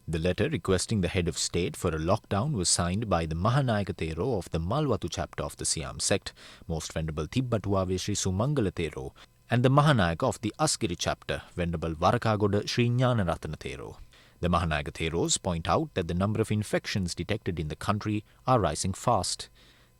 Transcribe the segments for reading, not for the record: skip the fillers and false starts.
The letter requesting the head of state for a lockdown was signed by the Mahanayaka Thero of the Malwatu chapter of the Siam sect, Most Venerable Tibbatuave Sri Sumangala Thero, and the Mahanayaka of the Asgiri chapter, Venerable Varakagoda Sri Jnanaratana Thero. The Mahanayaka Theros point out that the number of infections detected in the country are rising fast.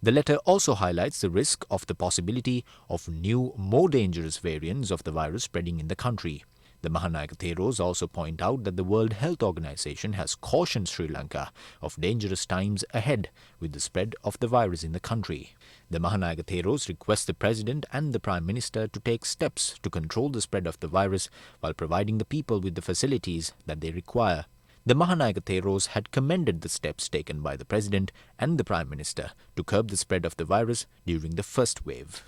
The letter also highlights the risk of the possibility of new, more dangerous variants of the virus spreading in the country. The Mahanayaka Theros also point out that the World Health Organization has cautioned Sri Lanka of dangerous times ahead with the spread of the virus in the country. The Mahanayaka Theros request the President and the Prime Minister to take steps to control the spread of the virus while providing the people with the facilities that they require. The Mahanayaka Theros had commended the steps taken by the President and the Prime Minister to curb the spread of the virus during the first wave.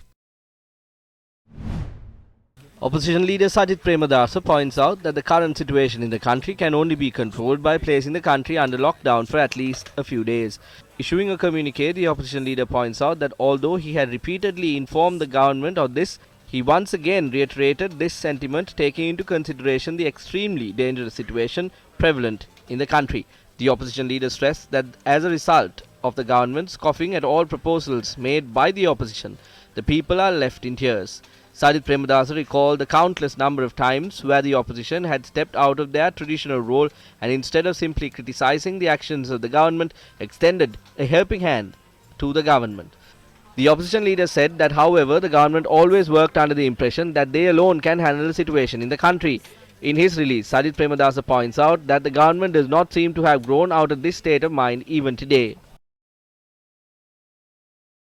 Opposition leader Sajith Premadasa points out that the current situation in the country can only be controlled by placing the country under lockdown for at least a few days. Issuing a communique, the opposition leader points out that although he had repeatedly informed the government of this, he once again reiterated this sentiment, taking into consideration the extremely dangerous situation prevalent in the country. The opposition leader stressed that as a result of the government scoffing at all proposals made by the opposition, the people are left in tears. Sajith Premadasa recalled the countless number of times where the opposition had stepped out of their traditional role and instead of simply criticizing the actions of the government, extended a helping hand to the government. The opposition leader said that, however, the government always worked under the impression that they alone can handle the situation in the country. In his release, Sajith Premadasa points out that the government does not seem to have grown out of this state of mind even today.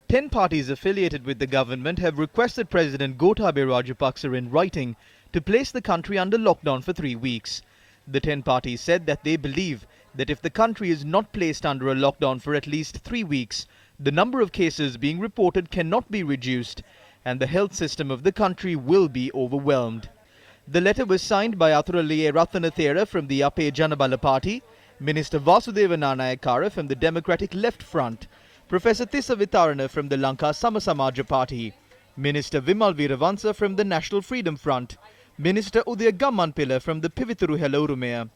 10 parties affiliated with the government have requested President Gotabaya Rajapaksa in writing to place the country under lockdown for 3 weeks. The 10 parties said that they believe that if the country is not placed under a lockdown for at least 3 weeks, the number of cases being reported cannot be reduced and the health system of the country will be overwhelmed. The letter was signed by Athuraliya Ratanathera from the Ape Janabala Party, Minister Vasudeva Nanayakara from the Democratic Left Front, Professor Tissa Vitarana from the Lanka Samasamaja Party, Minister Vimal Veeravansa from the National Freedom Front, Minister Udaya Gammanpilla from the Pivituru Helorumea,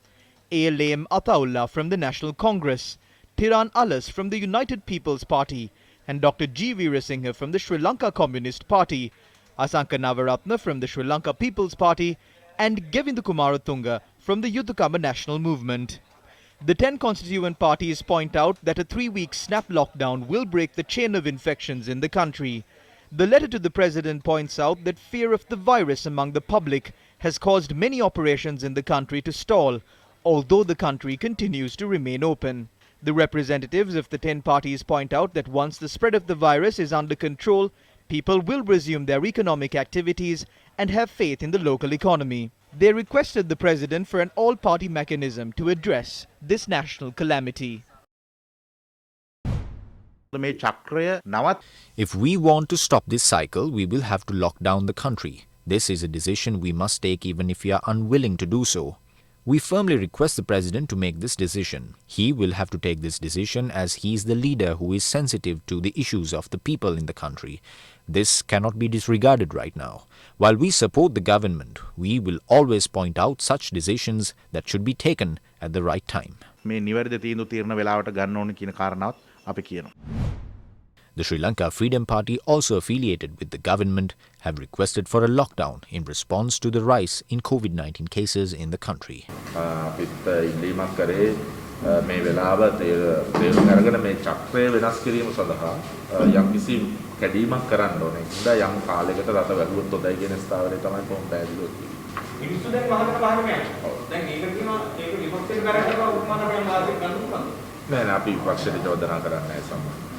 ALAM Ataullah from the National Congress, Tiran Alas from the United People's Party, and Dr. G. Veerasinghe from the Sri Lanka Communist Party, Asanka Navaratna from the Sri Lanka People's Party, and Govinda Kumaratunga from the Yudhakama National Movement. The 10 constituent parties point out that a 3-week snap lockdown will break the chain of infections in the country. The letter to the President points out that fear of the virus among the public has caused many operations in the country to stall, although the country continues to remain open. The representatives of the 10 parties point out that once the spread of the virus is under control, people will resume their economic activities and have faith in the local economy. They requested the President for an all-party mechanism to address this national calamity. If we want to stop this cycle, we will have to lock down the country. This is a decision we must take even if we are unwilling to do so. We firmly request the President to make this decision. He will have to take this decision as he is the leader who is sensitive to the issues of the people in the country. This cannot be disregarded right now. While we support the government, we will always point out such decisions that should be taken at the right time. The Sri Lanka Freedom Party, also affiliated with the government, have requested for a lockdown in response to the rise in COVID-19 cases in the country. මේ වෙලාව තේරුම් අරගෙන මේ චක්‍රය වෙනස් කිරීම සඳහා යම්කිසි කැඩීමක් කරන්න ඕනේ. ඉතින් යම් කාලයකට රට වැළුවොත් හොඳයි කියන ස්ථාවරය තමයි කොහොම පැහැදිලිව තියෙන්නේ. මිනිස්සු දැන් වහකට යනවා. දැන් මේක කියනවා ඒක විපක්ෂයෙන් කරන්නේ උත්මාන කරන මාර්ගයක් ගන්න පුළුවන්ද? නෑ අපි විපක්ෂයට චෝදනා කරන්නේ නැහැ සම්මත.